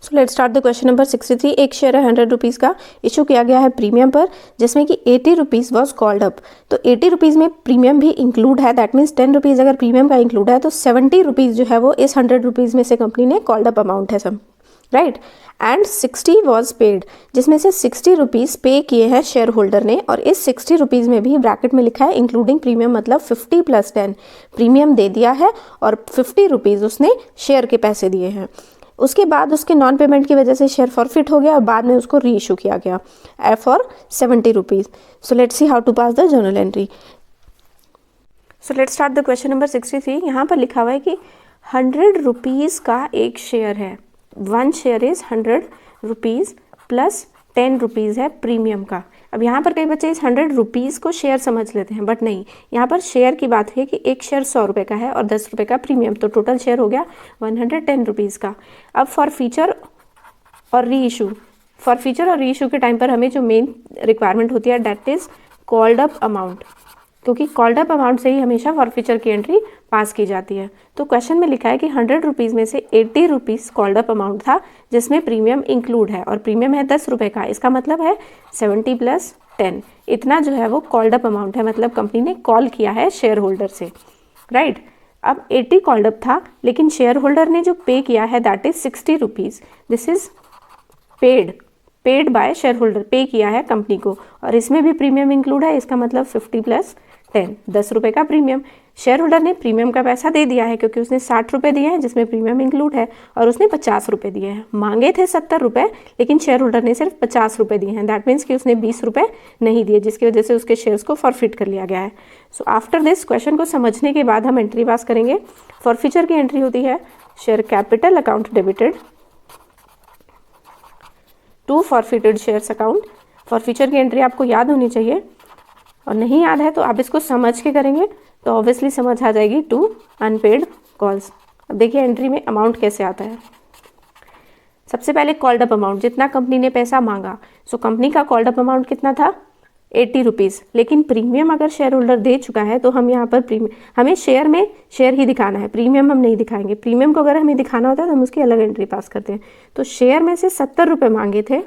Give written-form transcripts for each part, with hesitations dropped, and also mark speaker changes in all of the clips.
Speaker 1: So let's start the question number 63। एक share है 100 rupees का, इशू किया गया है प्रीमियम पर, जिसमें कि 80 रुपीज़ वॉज कॉल्ड अप। तो 80 रुपीज़ में प्रीमियम भी इंक्लूड है, दैट मीन्स 10 रुपीज़ अगर प्रीमियम का इंक्लूड है तो 70 रुपीज़ जो है वो इस 100 रुपीज़ में से कंपनी ने कॉल्ड अप अमाउंट है सब, राइट। एंड 60 वॉज पेड, जिसमें से 60 रुपीज़ पे किए हैं शेयर होल्डर ने, और इस 60 रुपीज़ में भी ब्रैकेट में लिखा है इंक्लूडिंग प्रीमियम, मतलब 50 + 10 प्रीमियम दे दिया है और 50 रुपीज़ उसने शेयर के पैसे दिए हैं। उसके बाद उसके नॉन पेमेंट की वजह से शेयर फॉरफिट हो गया और बाद में उसको री इशू किया गया for 70 rupees. So let's see how to pass the journal entry. So let's start the question number 63। यहाँ पर लिखा हुआ है कि 100 रुपीज़ का एक शेयर है, 1 share is 100 rupees plus 10 rupees है प्रीमियम का। अब यहाँ पर कई बच्चे इस 100 रुपीज़ को शेयर समझ लेते हैं, बट नहीं, यहाँ पर शेयर की बात है कि एक शेयर 100 रुपये का है और 10 रुपये का प्रीमियम, तो टोटल शेयर हो गया 110 रुपीज़ का। अब फॉर फीचर और री इशू, फॉर फीचर और री इशू के टाइम पर हमें जो मेन रिक्वायरमेंट होती है that is called up amount, क्योंकि कॉल्ड अप अमाउंट से ही हमेशा फॉर फीचर की एंट्री पास की जाती है। तो क्वेश्चन में लिखा है कि 100 रुपीज़ में से 80 रुपीज़ कॉल्ड अप अमाउंट था, जिसमें प्रीमियम इंक्लूड है, और प्रीमियम है 10 रुपये का। इसका मतलब है 70 + 10, इतना जो है वो कॉल्ड अप अमाउंट है, मतलब कंपनी ने कॉल किया है शेयर होल्डर से, राइट। अब 80 कॉल्ड अप था, लेकिन शेयर होल्डर ने जो पे किया है that is 60 rupees. This is paid by share holder, पे किया है कंपनी को, और इसमें भी प्रीमियम इंक्लूड है। इसका मतलब 50 + 10, 10 रुपये का प्रीमियम। शेयर होल्डर ने प्रीमियम का पैसा दे दिया है, क्योंकि उसने 60 रुपये दिए हैं जिसमें प्रीमियम इंक्लूड है, और उसने 50 रुपये दिए हैं। मांगे थे 70 रुपये, लेकिन शेयर होल्डर ने सिर्फ 50 रुपये दिए हैं, दैट मीन्स कि उसने 20 रुपये नहीं दिए, जिसकी वजह से उसके शेयर्स को फॉरफिट कर लिया गया है। सो आफ्टर दिस क्वेश्चन को समझने के बाद हम एंट्री पास करेंगे। फॉरफीचर की एंट्री होती है share capital account debited to forfeited shares account. Forfeiture की एंट्री आपको याद होनी चाहिए, और नहीं याद है तो आप इसको समझ के करेंगे तो ऑब्वियसली समझ आ जाएगी, टू अनपेड कॉल्स। अब देखिए एंट्री में अमाउंट कैसे आता है। सबसे पहले कॉल्ड अप अमाउंट, जितना कंपनी ने पैसा मांगा। सो कंपनी का कॉल्ड अप अमाउंट कितना था? 80 रुपीज़, लेकिन प्रीमियम अगर शेयर होल्डर दे चुका है तो हम यहाँ पर हमें शेयर में शेयर ही दिखाना है, प्रीमियम हम नहीं दिखाएंगे। प्रीमियम को अगर हमें दिखाना होता है तो हम उसकी अलग एंट्री पास करते हैं। तो शेयर में से 70 रुपये मांगे थे,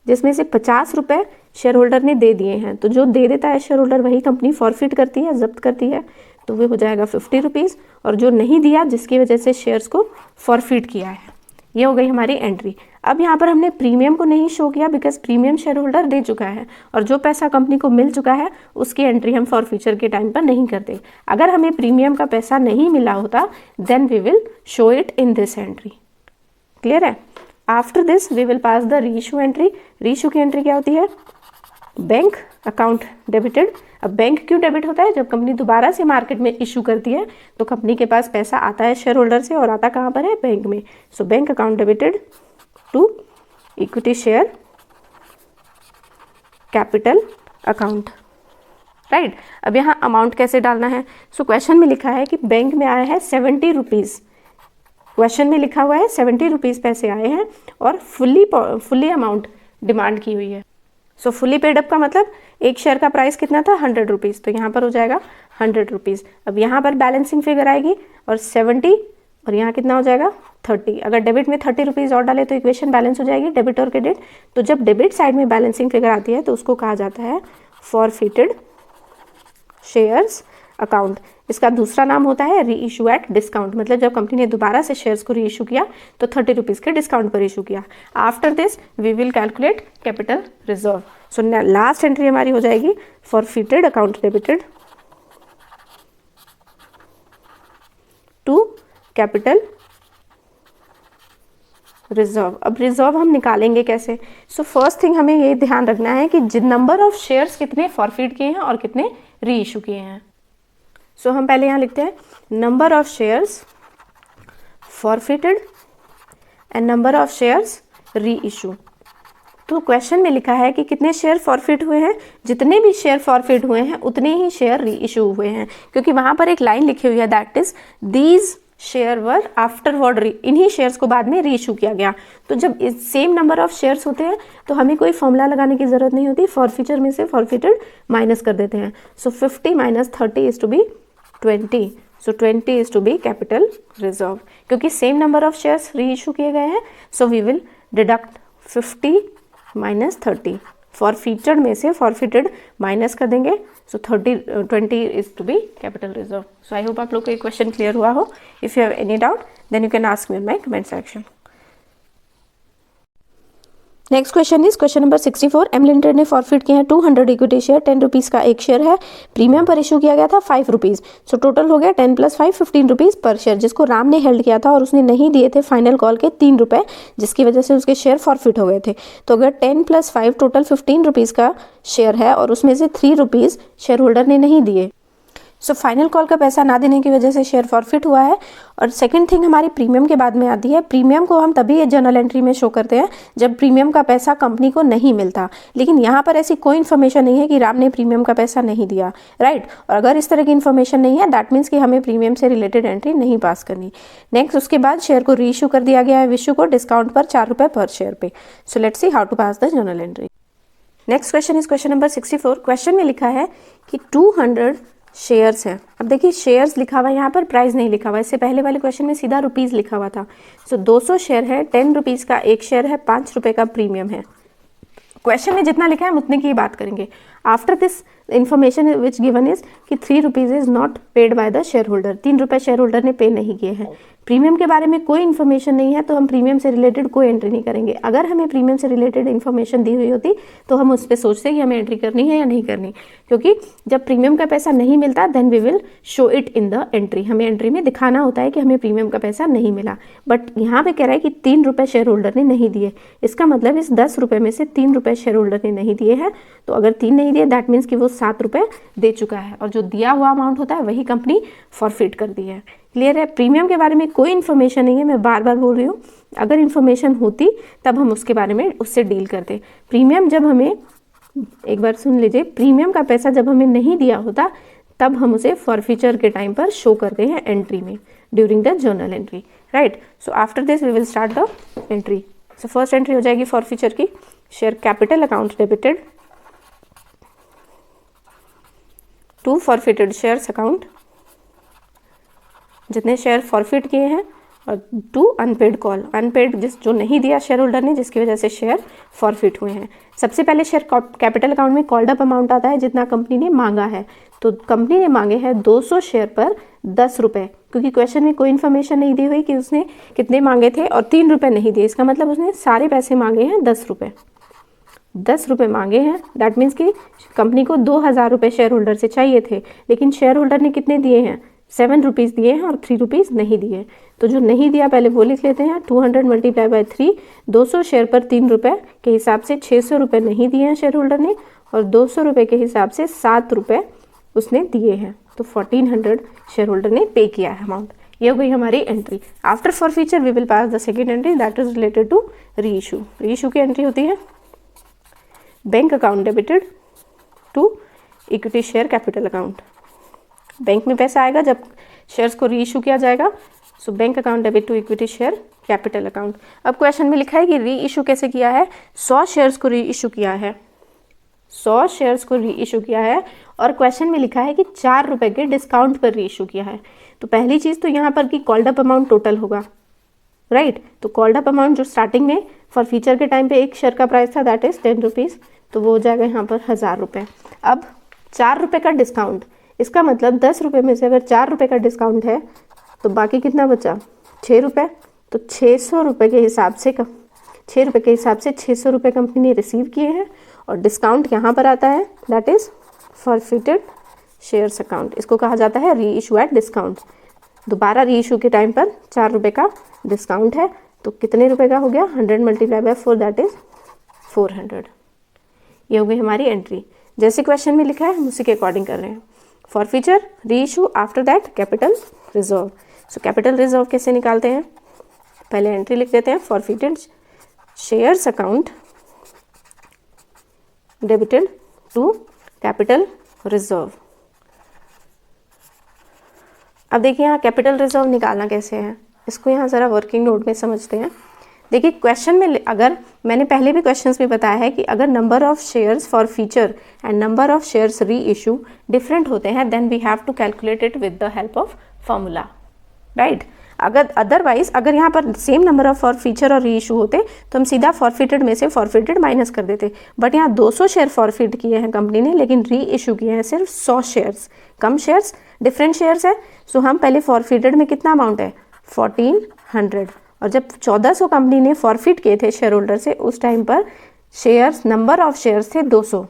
Speaker 1: जिसमें से 50 रुपये शेयर होल्डर ने दे दिए हैं। तो जो दे देता है शेयर होल्डर वही कंपनी फॉरफिट करती है, जब्त करती है, तो वो हो जाएगा 50 रुपीज़। और जो नहीं दिया, जिसकी वजह से शेयर्स को फॉरफिट किया है, ये हो गई हमारी एंट्री। अब यहाँ पर हमने प्रीमियम को नहीं शो किया, बिकॉज प्रीमियम शेयर होल्डर दे चुका है, और जो पैसा कंपनी को मिल चुका है उसकी एंट्री हम फॉरफीचर के टाइम पर नहीं करते। अगर हमें प्रीमियम का पैसा नहीं मिला होता then we will show it in this entry. Clear है? After this we will pass the reissue entry. Reissue की एंट्री क्या होती है? Bank account debited. अब बैंक क्यों डेबिट होता है? जब कंपनी दोबारा से मार्केट में इशू करती है तो कंपनी के पास पैसा आता है शेयर होल्डर से, और आता कहाँ पर है? बैंक में। So bank account debited to equity share capital account, right. अब यहाँ अमाउंट कैसे डालना है? सो क्वेश्चन में लिखा है कि बैंक में आया है 70 रुपीज़। क्वेश्चन में लिखा हुआ है 70 रुपीज़ पैसे आए हैं और फुल्ली अमाउंट डिमांड की हुई है। सो फुली पेड अप का मतलब एक शेयर का प्राइस कितना था? 100 रुपीज़, तो यहाँ पर हो जाएगा 100 रुपीज़। अब यहाँ पर बैलेंसिंग फिगर आएगी और 70, और यहाँ कितना हो जाएगा? 30। अगर डेबिट में 30 रुपीज़ और डाले तो इक्वेशन बैलेंस हो जाएगी, डेबिट और क्रेडिट। तो जब डेबिट साइड में बैलेंसिंग फिगर आती है तो उसको कहा जाता है फॉरफिटेड शेयर्स अकाउंट। इसका दूसरा नाम होता है री इशू एट डिस्काउंट, मतलब जब कंपनी ने दोबारा से शेयर्स को री इशू किया तो 30 रुपीज़ के डिस्काउंट पर इशू किया। After this we will calculate capital reserve. So last entry हमारी हो जाएगी forfeited account debited to capital reserve. अब रिजर्व हम निकालेंगे कैसे? सो फर्स्ट थिंग हमें ये ध्यान रखना है कि नंबर ऑफ शेयर्स कितने फॉरफिट किए हैं और कितने री इशू किए हैं। सो हम पहले यहाँ लिखते हैं number of shares forfeited and number of shares री इशू। तो क्वेश्चन में लिखा है कि कितने शेयर फॉरफिट हुए हैं। जितने भी शेयर फॉरफिट हुए हैं उतने ही शेयर री इशू हुए हैं, क्योंकि वहाँ पर एक लाइन लिखी हुई है that is these share were afterward इन्हीं शेयर्स को बाद में री इशू किया गया। तो जब सेम नंबर ऑफ शेयर्स होते हैं तो हमें कोई फॉर्मूला लगाने की जरूरत नहीं होती, फॉरफीचर में से फॉरफिटेड माइनस कर देते हैं। So 50 - 30 is to be 20। So 20 is to be capital reserve, क्योंकि same number of shares reissue किए गए हैं। So we will deduct 50 minus 30, forfeited में से फॉरफिटेड माइनस कर देंगे। So 20 is to be capital reserve. So I hope आप लोग को ये क्वेश्चन क्लियर हुआ हो। If you have any doubt then you can ask me in my comment section. Next question is question number 64। M limited ने forfeit किए हैं 200 equity share, 10 rupees का एक शेयर है, प्रीमियम पर इशू किया गया था 5 रुपीज़। सो टोटल हो गया 10 + 5 15 रुपीज़ पर शेयर, जिसको राम ने हेल्ड किया था और उसने नहीं दिए थे फाइनल कॉल के 3 रुपये, जिसकी वजह से उसके शेयर फॉरफिट हो गए थे। तो अगर 10 + 5 टोटल 15 रुपीज़ का शेयर है और उसमें से 3 रुपीज़ शेयर होल्डर ने नहीं दिए, सो फाइनल कॉल का पैसा ना देने की वजह से शेयर फॉरफिट हुआ है। और सेकंड थिंग हमारी प्रीमियम के बाद में आती है। प्रीमियम को हम तभी जर्नल एंट्री में शो करते हैं जब प्रीमियम का पैसा कंपनी को नहीं मिलता, लेकिन यहाँ पर ऐसी कोई इन्फॉर्मेशन नहीं है कि राम ने प्रीमियम का पैसा नहीं दिया, राइट। और अगर इस तरह की इन्फॉर्मेशन नहीं है दैट मीन्स कि हमें प्रीमियम से रिलेटेड एंट्री नहीं पास करनी। नेक्स्ट उसके बाद शेयर को री इशू कर दिया गया है विशु को डिस्काउंट पर 4 रुपये पर शेयर पे। So let's see how to pass the journal entry. Next question is question number 64। Question में लिखा है कि 200 शेयर्स हैं। अब देखिए शेयर्स लिखा हुआ है, यहाँ पर प्राइस नहीं लिखा हुआ। इससे पहले वाले क्वेश्चन में सीधा रुपीज़ लिखा हुआ था। सो 200 शेयर है, 10 रुपीज़ का एक शेयर है, 5 रुपये का प्रीमियम है। क्वेश्चन में जितना लिखा है हम उतने की ही बात करेंगे। After this information which given is कि 3 rupees is not paid by the share holder, 3 रुपये शेयर होल्डर ने पे नहीं किए हैं। प्रीमियम के बारे में कोई इन्फॉर्मेशन नहीं है तो हम प्रीमियम से रिलेटेड कोई एंट्री नहीं करेंगे। अगर हमें प्रीमियम से रिलेटेड इन्फॉर्मेशन दी हुई होती तो हम उस पर सोचते कि हमें एंट्री करनी है या नहीं करनी, क्योंकि जब प्रीमियम का पैसा नहीं मिलता then we will show it in the entry. हमें एंट्री में दिखाना होता है कि हमें प्रीमियम का पैसा नहीं मिला। बट यहाँ पे कह रहा है कि 3 रुपये शेयर होल्डर ने नहीं दिए। इसका मतलब इस 10 रुपये में से 3 रुपये शेयर होल्डर ने नहीं दिए हैं। तो अगर 3 नहीं दिए दैट मीन्स कि वो 7 रुपये दे चुका है, और जो दिया हुआ अमाउंट होता है वही कंपनी फॉरफिट कर दी है। क्लियर है। प्रीमियम के बारे में कोई इन्फॉर्मेशन नहीं है, मैं बार बार बोल रही हूँ। अगर इन्फॉर्मेशन होती तब हम उसके बारे में उससे डील करते। प्रीमियम जब हमें, एक बार सुन लीजिए, प्रीमियम का पैसा जब हमें नहीं दिया होता तब हम उसे फॉरफीचर के टाइम पर शो करते हैं एंट्री में, during the journal entry, right. So after this we will start the entry. So first entry हो जाएगी फॉरफीचर की, share capital account debited to forfeited shares account, जितने शेयर फॉरफिट किए हैं, और टू अनपेड कॉल, अनपेड जो नहीं दिया शेयर होल्डर ने, जिसकी वजह से शेयर फॉरफिट हुए हैं। सबसे पहले शेयर कैपिटल अकाउंट में कॉल्ड अप अमाउंट आता है जितना कंपनी ने मांगा है। तो कंपनी ने मांगे हैं 200 शेयर पर 10 रुपये, क्योंकि क्वेश्चन में कोई इन्फॉर्मेशन नहीं दी हुई कि उसने कितने मांगे थे, और 3 रुपये नहीं दिए। इसका मतलब उसने सारे पैसे मांगे हैं 10 रुपये, 10 रुपये मांगे हैं। दैट मीन्स कि कंपनी को 2000 रुपये शेयर होल्डर से चाहिए थे, लेकिन शेयर होल्डर ने कितने दिए हैं, 7 रुपीज़ दिए हैं और 3 रुपीज़ नहीं दिए। तो जो नहीं दिया पहले वो लिख लेते हैं, 200 × 3, 200 शेयर पर 3 रुपये के हिसाब से 600 रुपये नहीं दिए हैं शेयर होल्डर ने, और 200 रुपये के हिसाब से 7 रुपये उसने दिए हैं। तो 1400 शेयर होल्डर ने पे किया है अमाउंट। ये हो गई हमारी entry. After forfeiture we will pass the second entry that is related to reissue. Reissue की एंट्री होती है bank account debited to equity share capital account. Bank में पैसा आएगा जब शेयर्स को री इशू किया जाएगा। So bank account debit to equity share capital account. अब क्वेश्चन में लिखा है कि री इशू कैसे किया है। 100 शेयर्स को री इशू किया है, 100 शेयर्स को री इशू किया है, और क्वेश्चन में लिखा है कि 4 रुपये के डिस्काउंट पर री इशू किया है। तो पहली चीज़ तो यहाँ पर कि कॉल्ड अप अमाउंट टोटल होगा, राइट। तो कॉल्ड अप अमाउंट जो स्टार्टिंग में फॉर फीचर के टाइम पे एक शेयर का प्राइस था दैट इज 10 रुपीज़, तो वो हो जाएगा यहाँ पर 1000 रुपये। अब 4 रुपये का डिस्काउंट, इसका मतलब 10 रुपये में से अगर 4 रुपये का डिस्काउंट है तो बाकी कितना बचा, 6 रुपये। तो 600 रुपये के हिसाब से 6 रुपये के हिसाब से 600 रुपये कंपनी ने रिसीव किए हैं, और डिस्काउंट यहाँ पर आता है that is forfeited shares account. इसको कहा जाता है री इशू एट डिस्काउंट। दोबारा री इशू के टाइम पर 4 रुपये का डिस्काउंट है, तो कितने रुपये का हो गया, 100 × 4 दैट इज़ 400। ये हो गई हमारी एंट्री। जैसे क्वेश्चन में लिखा है हम उसी के अकॉर्डिंग कर रहे हैं। Forfeiture, reissue, after that capital reserve. So capital reserve कैसे निकालते हैं, पहले एंट्री लिख देते हैं forfeited shares account debited to capital reserve. अब देखिए यहाँ कैपिटल रिजर्व निकालना कैसे है, इसको यहाँ ज़रा वर्किंग नोट में समझते हैं। देखिए क्वेश्चन में, अगर मैंने पहले भी क्वेश्चंस में बताया है कि अगर number of shares forfeiture and number of shares reissue different होते हैं then we have to calculate it with the help of formula, right. अगर अदरवाइज अगर यहाँ पर सेम नंबर ऑफ फॉरफीचर और री इशू होते तो हम सीधा फॉरफिटेड में से फॉरफिटेड माइनस कर देते, बट यहाँ 200 शेयर फॉरफिट किए हैं कंपनी ने, लेकिन री इशू किए हैं सिर्फ 100 शेयर्स। कम शेयर्स, डिफरेंट शेयर्स है, सो हम पहले फॉरफिटेड में कितना अमाउंट है 1400, और जब 1400 कंपनी ने फॉरफिट किए थे शेयर होल्डर से उस टाइम पर शेयर्स, नंबर ऑफ शेयर्स थे 200,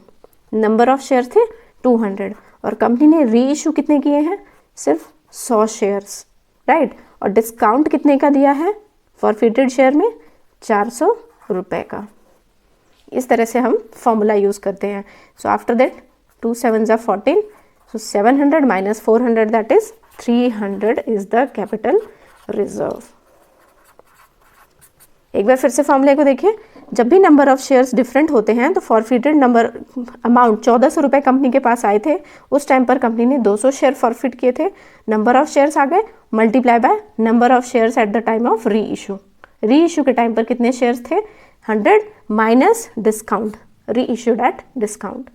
Speaker 1: नंबर ऑफ शेयर्स थे 200, और कंपनी ने री इशू कितने किए हैं सिर्फ 100 शेयर्स, राइट। और डिस्काउंट कितने का दिया है फॉरफिटेड शेयर में 400 रुपये का। इस तरह से हम फॉर्मूला यूज़ करते हैं। सो आफ्टर दैट 2 7 ज़ा 14, सो 700 minus 400 that is 300 is the capital reserve. एक बार फिर से फॉर्मूले को देखिए, जब भी नंबर ऑफ शेयर्स डिफरेंट होते हैं तो फॉरफिटेड नंबर अमाउंट 1400 रुपये कंपनी के पास आए थे, उस टाइम पर कंपनी ने 200 शेयर फॉरफिट किए थे, नंबर ऑफ शेयर्स आ गए multiply by number of shares at the time of reissue. Reissue के टाइम पर कितने शेयर्स थे 100 minus discount, reissued at discount.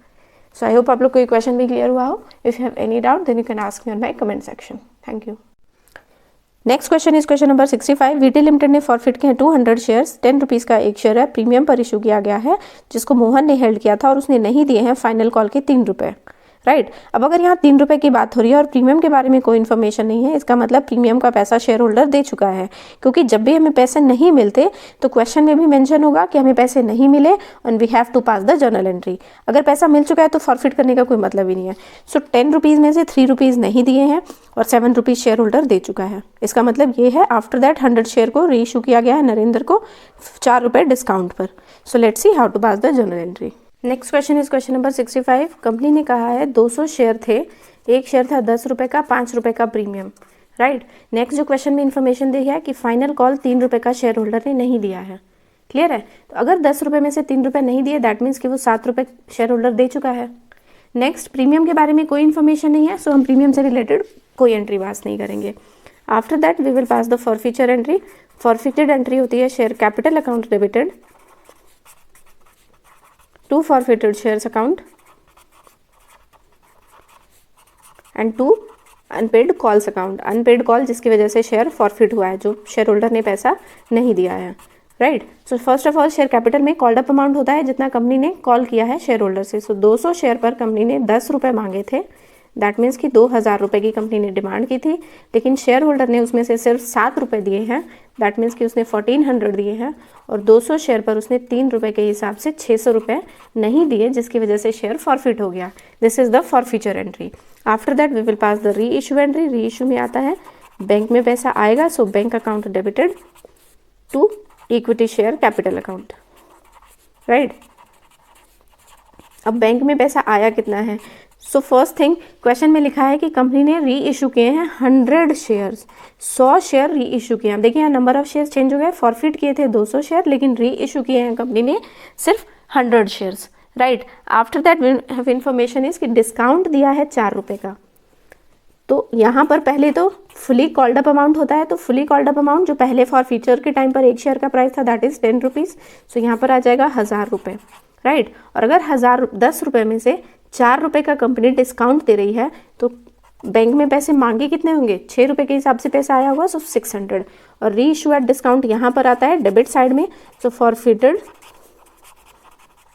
Speaker 1: So I hope आप लोग को ये क्वेश्चन भी क्लियर हुआ हो। If you have any doubt then you can ask me on my comment section. Thank you. Next question is question number 65। VT limited ने forfeit किए 200 shares, 10 rupees का एक शेयर है, प्रीमियम पर इशू किया गया है, जिसको मोहन ने हेल्ड किया था और उसने नहीं दिए हैं फाइनल कॉल के 3 रुपये, राइट। अब अगर यहाँ 3 रुपये की बात हो रही है और प्रीमियम के बारे में कोई इन्फॉर्मेशन नहीं है, इसका मतलब प्रीमियम का पैसा शेयर होल्डर दे चुका है, क्योंकि जब भी हमें पैसे नहीं मिलते तो क्वेश्चन में भी मेंशन होगा कि हमें पैसे नहीं मिले and we have to pass the journal entry. अगर पैसा मिल चुका है तो फॉरफिट करने का कोई मतलब ही नहीं है। सो 10 रुपीज़ में से 3 रुपीज़ नहीं दिए हैं और 7 रुपीज़ शेयर होल्डर दे चुका है। इसका मतलब ये है आफ्टर दैट 100 शेयर को री इशू किया गया है नरेंद्र को 4 रुपये डिस्काउंट पर। So let's see how to pass the journal entry. Next question is question number 65। Company ने कहा है 200 शेयर थे, एक शेयर था 10 रुपये का, 5 रुपये का प्रीमियम, राइट। नेक्स्ट जो क्वेश्चन में इन्फॉर्मेशन दी है कि फाइनल कॉल 3 रुपये का शेयर होल्डर ने नहीं दिया है, क्लियर है। तो अगर 10 रुपये में से 3 रुपये नहीं दिए दैट मीन्स कि वो 7 रुपये शेयर होल्डर दे चुका है। नेक्स्ट प्रीमियम के बारे में कोई इन्फॉर्मेशन नहीं है, सो हम प्रीमियम से रिलेटेड कोई एंट्री पास नहीं करेंगे। After that we will pass the forfeiture entry. Forfeited entry होती है share capital account debited to forfeited shares account and to unpaid calls account. Unpaid call जिसकी वजह से शेयर फॉरफिट हुआ है, जो शेयर होल्डर ने पैसा नहीं दिया है, right. So first of all share capital में कॉल्ड अप अमाउंट होता है जितना कंपनी ने कॉल किया है शेयर होल्डर से। सो 200 शेयर पर कंपनी ने 10 रुपये मांगे थे, दैट मीन्स कि 2000 रुपये की कंपनी ने डिमांड की थी, लेकिन शेयर होल्डर ने उसमें से सिर्फ 7 रुपये दिए हैं, दैट मीन्स कि उसने 1400 दिए हैं, और 200 शेयर पर उसने 3 रुपये के हिसाब से 600 रुपये नहीं दिए, जिसकी वजह से शेयर फॉरफिट हो गया। This is the forfeiture entry. After that we will pass the reissue entry. Reissue में आता है बैंक में पैसा आएगा, so bank account debited to equity share capital account, right. अब बैंक में पैसा आया कितना है, सो फर्स्ट थिंग क्वेश्चन में लिखा है कि कंपनी ने री इशू किए हैं 100 शेयर्स, 100 शेयर री इशू किए हैं। देखिए यहाँ नंबर ऑफ शेयर चेंज हो गया, फॉरफिट किए थे 200 शेयर, लेकिन री इशू किए हैं कंपनी ने सिर्फ 100 shares, right. After that we have information is कि डिस्काउंट दिया है 4 रुपये का। तो यहाँ पर पहले तो फुली कॉल्ड अप अमाउंट होता है, तो फुली कॉल्ड अप अमाउंट जो पहले फॉरफीचर के टाइम पर एक शेयर का प्राइस था दैट इज 10 रुपीज़, सो यहाँ पर आ जाएगा 1000 रुपये, राइट। और अगर 10 रुपये में से 4 रुपये का कंपनी डिस्काउंट दे रही है तो बैंक में पैसे मांगे कितने होंगे, 6 रुपये के हिसाब से पैसा आया होगा, सो 600। और री इशू एट डिस्काउंट यहाँ पर आता है डेबिट साइड में, सो फॉरफिटेड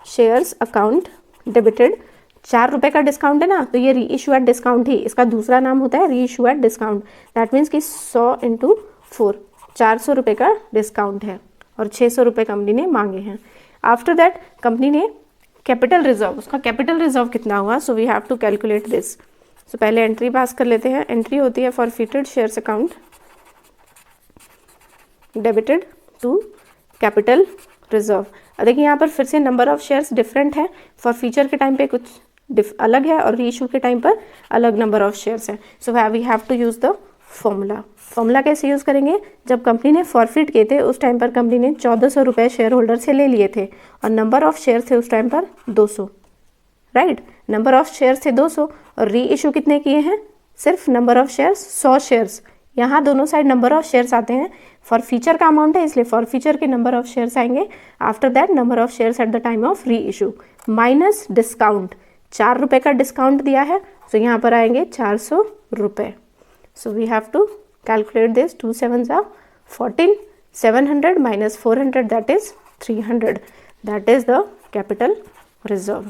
Speaker 1: शेयर्स अकाउंट डेबिटेड 4 रुपये का डिस्काउंट है ना, तो ये री इशू एट डिस्काउंट ही, इसका दूसरा नाम होता है री issue at discount. That means कि 100 × 4 400 रुपये का डिस्काउंट है और 600 रुपये कंपनी ने मांगे हैं। आफ्टर दैट कंपनी ने कैपिटल रिजर्व, उसका कैपिटल रिजर्व कितना हुआ, so we have to calculate this. So पहले एंट्री पास कर लेते हैं। एंट्री होती है forfeited shares account debited to capital reserve. देखिए यहाँ पर फिर से नंबर ऑफ शेयर्स डिफरेंट है, फॉरफीचर के टाइम पे कुछ अलग है और री इशू के टाइम पर अलग नंबर ऑफ शेयर्स है। So we have to use the formula. Formula कैसे यूज़ करेंगे, जब कंपनी ने फॉरफिट किए थे उस टाइम पर कंपनी ने 1400 रुपये शेयर होल्डर से ले लिए थे और नंबर ऑफ शेयर थे उस टाइम पर 200, राइट। नंबर ऑफ शेयर थे 200 और री इशू कितने किए हैं, सिर्फ नंबर ऑफ शेयर्स 100 शेयर्स। यहाँ दोनों साइड नंबर ऑफ शेयर्स आते हैं, फॉरफीचर का अमाउंट है इसलिए फॉरफीचर के नंबर ऑफ शेयर्स आएंगे। After that number of shares at the time of री इशू माइनस डिस्काउंट, 4 रुपये का डिस्काउंट दिया है, तो यहाँ पर आएंगे 400 रुपये। So we have to calculate this. 2 7s are 14, 700 minus 400, that is 300. That is the capital reserve.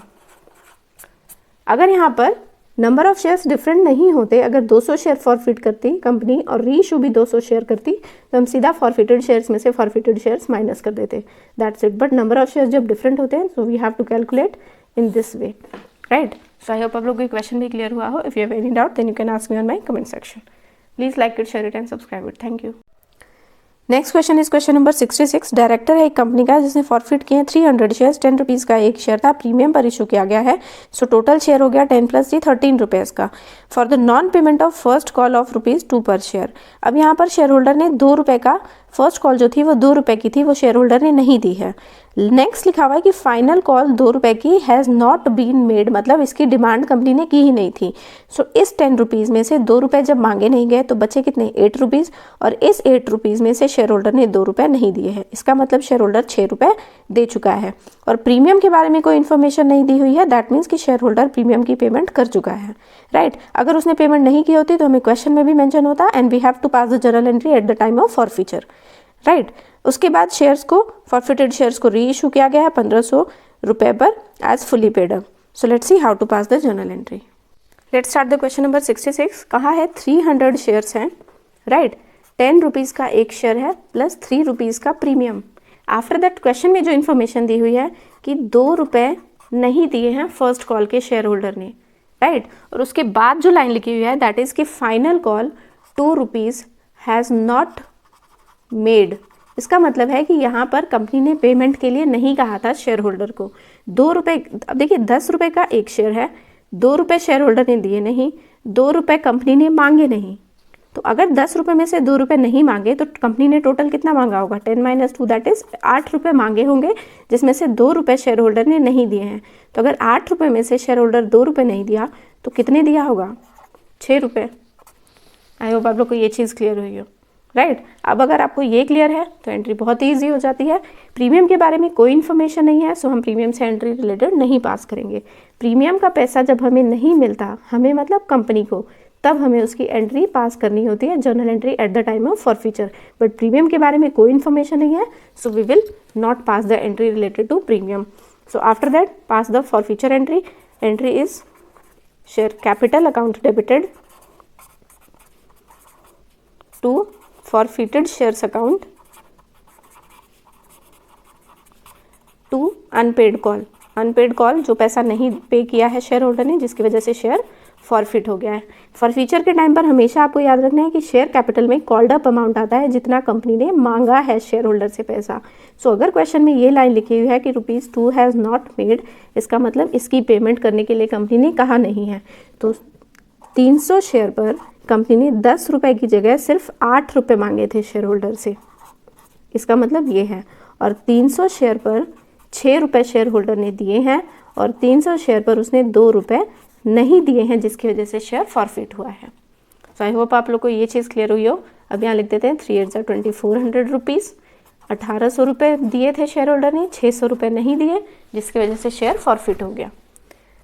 Speaker 1: अगर यहाँ पर नंबर ऑफ शेयर्स डिफरेंट नहीं होते, अगर 200 शेयर फॉरफिट करती कंपनी और री इशू भी 200 शेयर करती, तो हम सीधा फॉरफिटेड शेयर्स में से फॉरफिटेड शेयर्स माइनस कर देते, that's it. But number of shares जब डिफरेंट होते हैं, so we have to calculate in this way, right. So I hope आप लोगों को क्वेश्चन भी क्लियर हुआ हो. If you have any doubt then you can ask me on my comment section. Please like it, share it and subscribe it. Thank you. Next question is question number 66. Director है एक company का जिसने forfeit किए हैं 300 shares. 10 rupees का एक share था, premium पर इशू किया गया है. सो टोटल शेयर हो गया 10 + 3 13 रुपीज़ का. For the non payment of first call of ₹2 पर शेयर. अब यहाँ पर शेयर होल्डर ने 2 रुपये का फर्स्ट कॉल जो थी वो 2 रुपये की थी, वो शेयर होल्डर ने नहीं दी है. नेक्स्ट लिखा हुआ है कि फाइनल कॉल 2 रुपये की हैज़ नॉट बीन मेड, मतलब इसकी डिमांड कंपनी ने की ही नहीं थी. सो इस 10 रुपीज़ में से 2 रुपये जब मांगे नहीं गए तो बचे कितने, 8 रुपीज़. और इस 8 रुपीज़ में से शेयर होल्डर ने 2 रुपये नहीं दिए हैं. इसका मतलब शेयर होल्डर 6 रुपये दे चुका है. और प्रीमियम के बारे में कोई इन्फॉर्मेशन नहीं दी हुई है, दैट मीन्स कि शेयर होल्डर प्रीमियम की पेमेंट कर चुका है, राइट. अगर उसने पेमेंट नहीं की होती तो हमें क्वेश्चन में भी मेंशन होता and we have to pass the journal entry at the time of forfeiture, right. उसके बाद शेयर्स को, फॉरफिटेड शेयर्स को री इशू किया गया है 1500 रुपये पर as fully paid up. So let's see how to pass the journal entry. Let's start the question number 66. कहा है 300 शेयर्स हैं, राइट. 10 रुपीज़ का एक शेयर है प्लस 3 रुपीज़ का प्रीमियम. आफ्टर दैट क्वेश्चन में जो इन्फॉर्मेशन दी हुई है कि 2 रुपये नहीं दिए हैं फर्स्ट कॉल के शेयर होल्डर ने, राइट. और उसके बाद जो लाइन लिखी हुई है दैट इज़ कि final call 2 rupees has not made. इसका मतलब है कि यहाँ पर कंपनी ने पेमेंट के लिए नहीं कहा था शेयर होल्डर को. 2 रुपये, अब देखिए 10 रुपये का एक शेयर है, 2 रुपये शेयर होल्डर ने दिए नहीं, 2 रुपये कंपनी ने मांगे नहीं. तो अगर 10 रुपये में से 2 रुपये नहीं मांगे तो कंपनी ने टोटल कितना मांगा होगा, 10 - 2 दैट इज 8 रुपये मांगे होंगे, जिसमें से 2 रुपये शेयर होल्डर ने नहीं दिए हैं. तो अगर 8 रुपये में से शेयर होल्डर 2 रुपये नहीं दिया तो कितने दिया होगा, 6 रुपये. आई होप आप लोग को ये चीज़ क्लियर हुई हो, राइट. अब अगर आपको ये क्लियर है तो एंट्री बहुत ही ईजी हो जाती है. प्रीमियम के बारे में कोई इन्फॉर्मेशन नहीं है, सो हम प्रीमियम से एंट्री रिलेटेड नहीं पास करेंगे. प्रीमियम का पैसा जब हमें नहीं मिलता, हमें मतलब कंपनी को, तब हमें उसकी एंट्री पास करनी होती है, journal entry at the time of forfeiture. But premium के बारे में कोई इन्फॉर्मेशन नहीं है, so we will not pass the entry related to premium. So after that pass the forfeiture entry. Entry is share capital account debited to forfeited shares account to unpaid call. Unpaid call, जो पैसा नहीं पे किया है share holder ने, जिसकी वजह से शेयर फॉरफिट हो गया है. फॉरफीचर के टाइम पर हमेशा आपको याद रखना है कि शेयर कैपिटल में कॉल्ड अप अमाउंट आता है जितना कंपनी ने मांगा है शेयर होल्डर से पैसा. सो अगर क्वेश्चन में ये लाइन लिखी हुई है कि ₹2 हैज़ नॉट मेड, इसका मतलब इसकी पेमेंट करने के लिए कंपनी ने कहा नहीं है. तो 300 शेयर पर कंपनी ने 10 रुपये की जगह सिर्फ 8 रुपये मांगे थे शेयर होल्डर से, इसका मतलब ये है. और 300 शेयर पर 6 रुपये शेयर होल्डर ने दिए हैं और 300 शेयर पर उसने 2 रुपये नहीं दिए हैं, जिसकी वजह से शेयर फॉरफिट हुआ है. सो आई होप आप लोग को ये चीज़ क्लियर हुई हो. अब यहाँ लिख देते हैं 3 8 2400 रुपीज़. 1800 रुपये दिए थे शेयर होल्डर ने, 600 रुपये नहीं दिए, जिसकी वजह से शेयर फॉरफिट हो गया.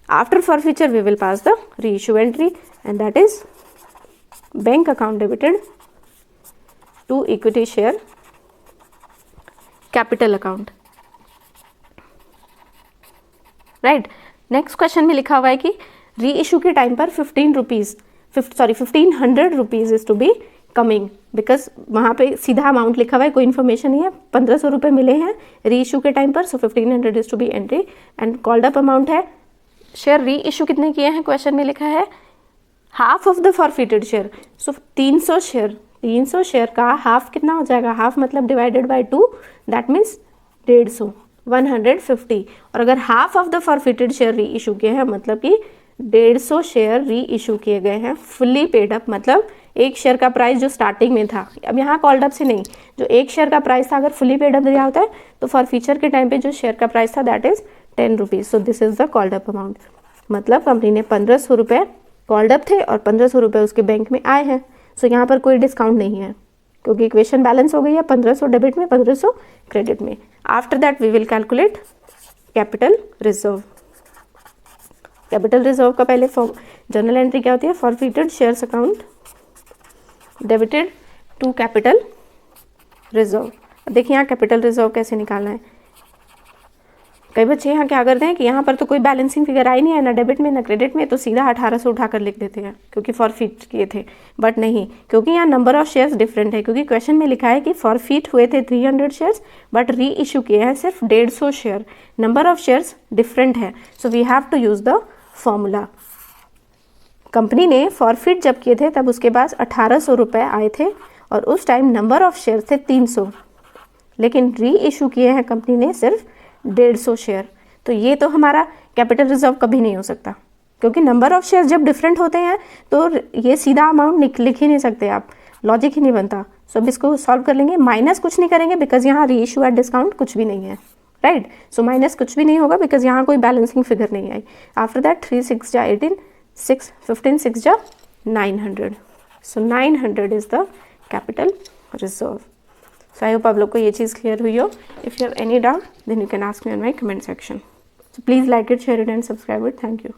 Speaker 1: After forfeiture we will pass the reissue entry and that is bank account debited to equity share capital account, right. Next question में लिखा हुआ है कि री इशू के टाइम पर 1500 rupees is to be coming, because वहाँ पे सीधा अमाउंट लिखा हुआ है, कोई इन्फॉर्मेशन नहीं है. 1500 रुपये मिले हैं री इशू के टाइम पर, so 1500 is to be entry and called up amount है. शेयर री इशू कितने किए हैं, क्वेश्चन में लिखा है half of the forfeited share. So 300 share का हाफ कितना हो जाएगा, हाफ मतलब डिवाइडेड बाय 2, दैट मीन्स 150, 150. और अगर half of the forfeited share reissue किए हैं, मतलब कि 150 शेयर री इशू किए गए हैं फुल्ली पेड अप, मतलब एक शेयर का प्राइस जो स्टार्टिंग में था, अब यहाँ कॉल्ड अप से नहीं, जो एक शेयर का प्राइस था अगर फुली पेड अप दिया होता है तो फॉरफीचर के टाइम पे जो शेयर का प्राइस था that is 10 rupees. So this is the called up amount. मतलब कंपनी ने 1500 रुपये कॉल्ड अप थे और 1500 रुपये उसके बैंक में आए हैं. सो यहाँ पर कोई डिस्काउंट नहीं है क्योंकि इक्वेशन बैलेंस हो गई है, 1500 डेबिट में 1500 क्रेडिट में. After that we will calculate capital reserve. Capital reserve का पहले फॉर्म जर्नल एंट्री क्या होती है, forfeited shares account debited to capital reserve. देखिए यहाँ कैपिटल रिजर्व कैसे निकालना है। कई बच्चे यहाँ क्या करते हैं कि यहाँ पर तो कोई बैलेंसिंग फिगर आई नहीं है, ना डेबिट में ना क्रेडिट में, तो सीधा 1800 उठाकर लिख देते हैं क्योंकि फॉरफिट किए थे। बट नहीं, क्योंकि यहाँ नंबर ऑफ शेयर्स डिफरेंट है, क्योंकि क्वेश्चन में लिखा है कि फॉरफिट हुए थे 300 शेयर्स बट री इशू किए हैं सिर्फ 150 share. Number of shares different है, so we have to use the formula. Company ने फॉरफिट जब किए थे तब उसके पास 1800 रुपये आए थे और उस टाइम नंबर ऑफ शेयर थे 300, लेकिन री इशू किए हैं कंपनी ने सिर्फ 150 शेयर। तो ये तो हमारा कैपिटल रिजर्व कभी नहीं हो सकता, क्योंकि नंबर ऑफ शेयर जब डिफरेंट होते हैं तो ये सीधा अमाउंट लिख ही नहीं सकते आप, लॉजिक ही नहीं बनता। सो अब इसको सॉल्व कर लेंगे। माइनस कुछ नहीं करेंगे बिकॉज यहाँ री इशू एट डिस्काउंट कुछ भी नहीं है, राइट। सो माइनस कुछ भी नहीं होगा बिकॉज यहाँ कोई बैलेंसिंग फिगर नहीं आई। आफ्टर दैट 3 6 जा 18, 6 15 6 जा 900। सो 900 is the capital reserve. So I hope आप लोग को ये चीज़ क्लियर हुई हो। If you have any doubt then you can ask me on my comment section. So please like it, share it and subscribe it. Thank you.